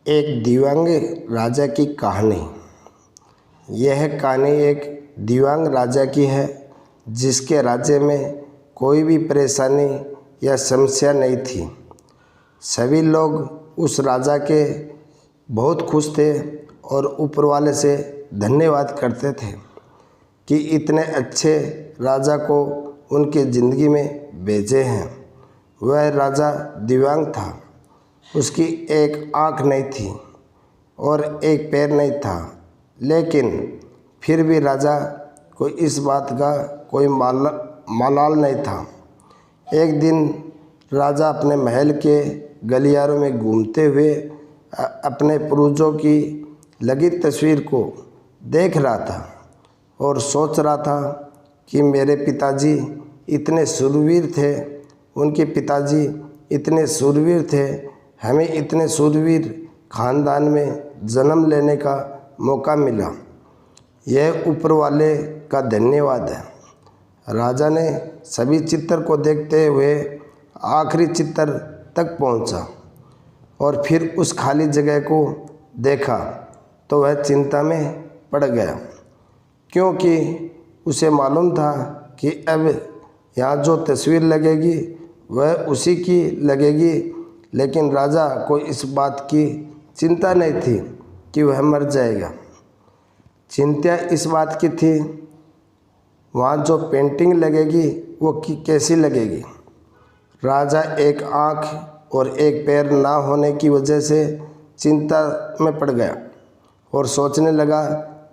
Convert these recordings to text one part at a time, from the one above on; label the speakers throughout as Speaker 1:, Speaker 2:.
Speaker 1: एक दिव्यांग राजा की कहानी। यह कहानी एक दिव्यांग राजा की है जिसके राज्य में कोई भी परेशानी या समस्या नहीं थी। सभी लोग उस राजा के बहुत खुश थे और ऊपर वाले से धन्यवाद करते थे कि इतने अच्छे राजा को उनकी ज़िंदगी में भेजे हैं। वह राजा दिव्यांग था। उसकी एक आँख नहीं थी और एक पैर नहीं था, लेकिन फिर भी राजा को इस बात का कोई मलाल नहीं था। एक दिन राजा अपने महल के गलियारों में घूमते हुए अपने पूर्वजों की लगी तस्वीर को देख रहा था और सोच रहा था कि मेरे पिताजी इतने शूरवीर थे, उनके पिताजी इतने शूरवीर थे, हमें इतने शूरवीर खानदान में जन्म लेने का मौका मिला। यह ऊपर वाले का धन्यवाद है। राजा ने सभी चित्र को देखते हुए आखिरी चित्र तक पहुंचा और फिर उस खाली जगह को देखा तो वह चिंता में पड़ गया, क्योंकि उसे मालूम था कि अब यहाँ जो तस्वीर लगेगी वह उसी की लगेगी। लेकिन राजा को इस बात की चिंता नहीं थी कि वह मर जाएगा। चिंता इस बात की थी वहाँ जो पेंटिंग लगेगी वो कैसी लगेगी। राजा एक आँख और एक पैर ना होने की वजह से चिंता में पड़ गया और सोचने लगा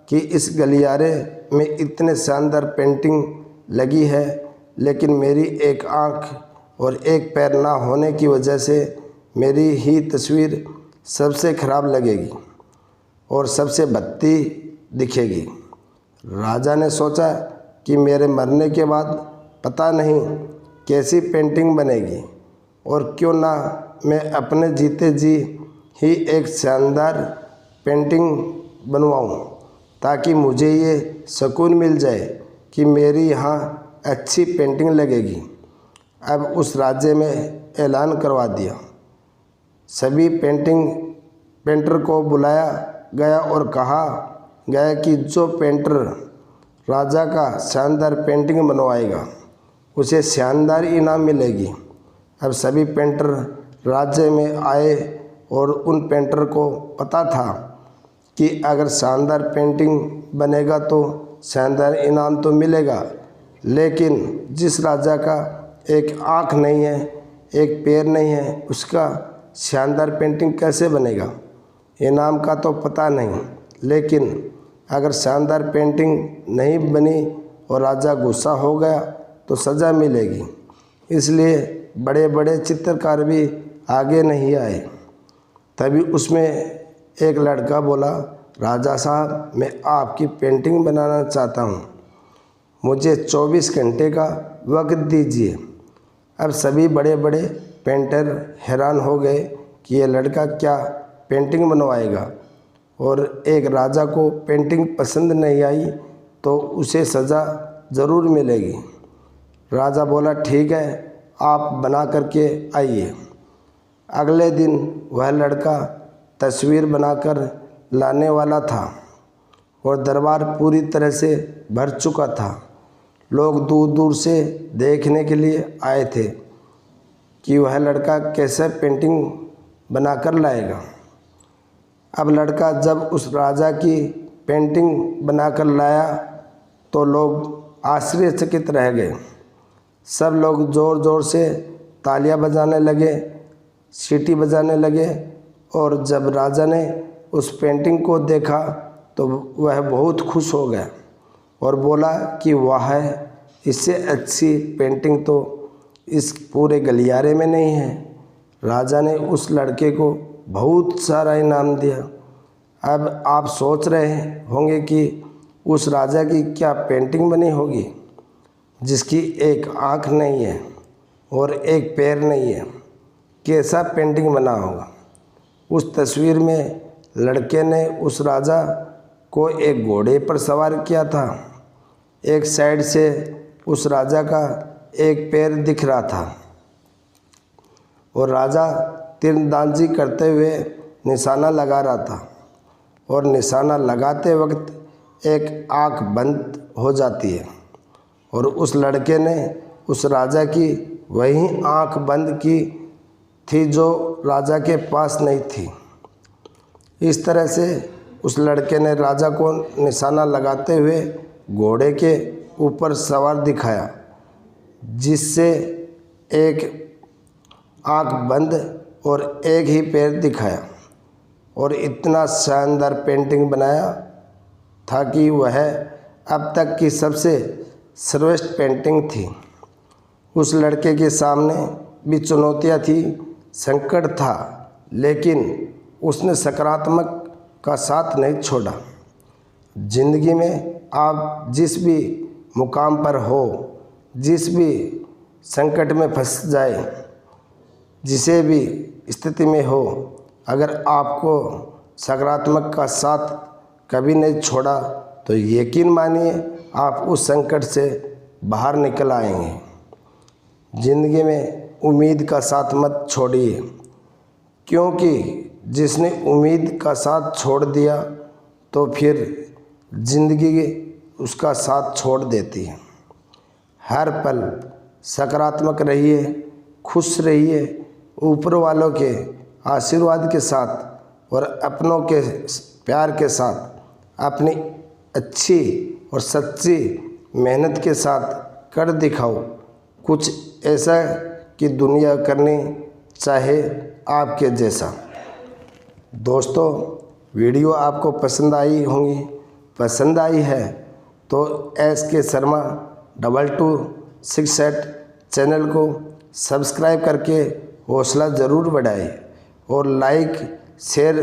Speaker 1: कि इस गलियारे में इतने शानदार पेंटिंग लगी है, लेकिन मेरी एक आँख और एक पैर ना होने की वजह से मेरी ही तस्वीर सबसे ख़राब लगेगी और सबसे भद्दी दिखेगी। राजा ने सोचा कि मेरे मरने के बाद पता नहीं कैसी पेंटिंग बनेगी, और क्यों ना मैं अपने जीते जी ही एक शानदार पेंटिंग बनवाऊं, ताकि मुझे ये सुकून मिल जाए कि मेरी यहाँ अच्छी पेंटिंग लगेगी। अब उस राज्य में ऐलान करवा दिया। सभी पेंटर को बुलाया गया और कहा गया कि जो पेंटर राजा का शानदार पेंटिंग बनवाएगा उसे शानदार इनाम मिलेगी। अब सभी पेंटर राज्य में आए और उन पेंटर को पता था कि अगर शानदार पेंटिंग बनेगा तो शानदार इनाम तो मिलेगा, लेकिन जिस राजा का एक आँख नहीं है, एक पैर नहीं है, उसका शानदार पेंटिंग कैसे बनेगा। इनाम का तो पता नहीं, लेकिन अगर शानदार पेंटिंग नहीं बनी और राजा गुस्सा हो गया तो सज़ा मिलेगी। इसलिए बड़े बड़े चित्रकार भी आगे नहीं आए। तभी उसमें एक लड़का बोला, राजा साहब, मैं आपकी पेंटिंग बनाना चाहता हूँ, मुझे 24 घंटे का वक्त दीजिए। अब सभी बड़े बड़े पेंटर हैरान हो गए कि ये लड़का क्या पेंटिंग बनवाएगा, और एक राजा को पेंटिंग पसंद नहीं आई तो उसे सज़ा ज़रूर मिलेगी। राजा बोला, ठीक है, आप बना करके आइए। अगले दिन वह लड़का तस्वीर बनाकर लाने वाला था और दरबार पूरी तरह से भर चुका था। लोग दूर दूर से देखने के लिए आए थे कि वह लड़का कैसे पेंटिंग बनाकर लाएगा। अब लड़का जब उस राजा की पेंटिंग बनाकर लाया तो लोग आश्चर्यचकित रह गए। सब लोग ज़ोर ज़ोर से तालियां बजाने लगे, सीटी बजाने लगे, और जब राजा ने उस पेंटिंग को देखा तो वह बहुत खुश हो गया और बोला कि वाह, इससे अच्छी पेंटिंग तो इस पूरे गलियारे में नहीं है। राजा ने उस लड़के को बहुत सारा इनाम दिया। अब आप सोच रहे होंगे कि उस राजा की क्या पेंटिंग बनी होगी, जिसकी एक आँख नहीं है और एक पैर नहीं है। कैसा पेंटिंग बना होगा। उस तस्वीर में लड़के ने उस राजा को एक घोड़े पर सवार किया था। एक साइड से उस राजा का एक पैर दिख रहा था और राजा तीरंदाजी करते हुए निशाना लगा रहा था और निशाना लगाते वक्त एक आँख बंद हो जाती है और उस लड़के ने उस राजा की वही आँख बंद की थी जो राजा के पास नहीं थी। इस तरह से उस लड़के ने राजा को निशाना लगाते हुए घोड़े के ऊपर सवार दिखाया, जिससे एक आँख बंद और एक ही पैर दिखाया और इतना शानदार पेंटिंग बनाया था कि वह अब तक की सबसे श्रेष्ठ पेंटिंग थी। उस लड़के के सामने भी चुनौतियाँ थी, संकट था, लेकिन उसने सकारात्मक का साथ नहीं छोड़ा। ज़िंदगी में आप जिस भी मुकाम पर हो, जिस भी संकट में फंस जाए, जिसे भी स्थिति में हो, अगर आपको सकारात्मक का साथ कभी नहीं छोड़ा तो यकीन मानिए आप उस संकट से बाहर निकल आएंगे। ज़िंदगी में उम्मीद का साथ मत छोड़िए, क्योंकि जिसने उम्मीद का साथ छोड़ दिया तो फिर ज़िंदगी उसका साथ छोड़ देती है। हर पल सकारात्मक रहिए, खुश रहिए, ऊपर वालों के आशीर्वाद के साथ और अपनों के प्यार के साथ अपनी अच्छी और सच्ची मेहनत के साथ कर दिखाओ कुछ ऐसा कि दुनिया करनी चाहे आपके जैसा। दोस्तों, वीडियो आपको पसंद आई होंगी। पसंद आई है तो SK Sharma 2268 चैनल को सब्सक्राइब करके हौसला ज़रूर बढ़ाएं और लाइक शेयर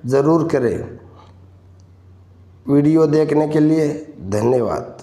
Speaker 1: ज़रूर करें। वीडियो देखने के लिए धन्यवाद।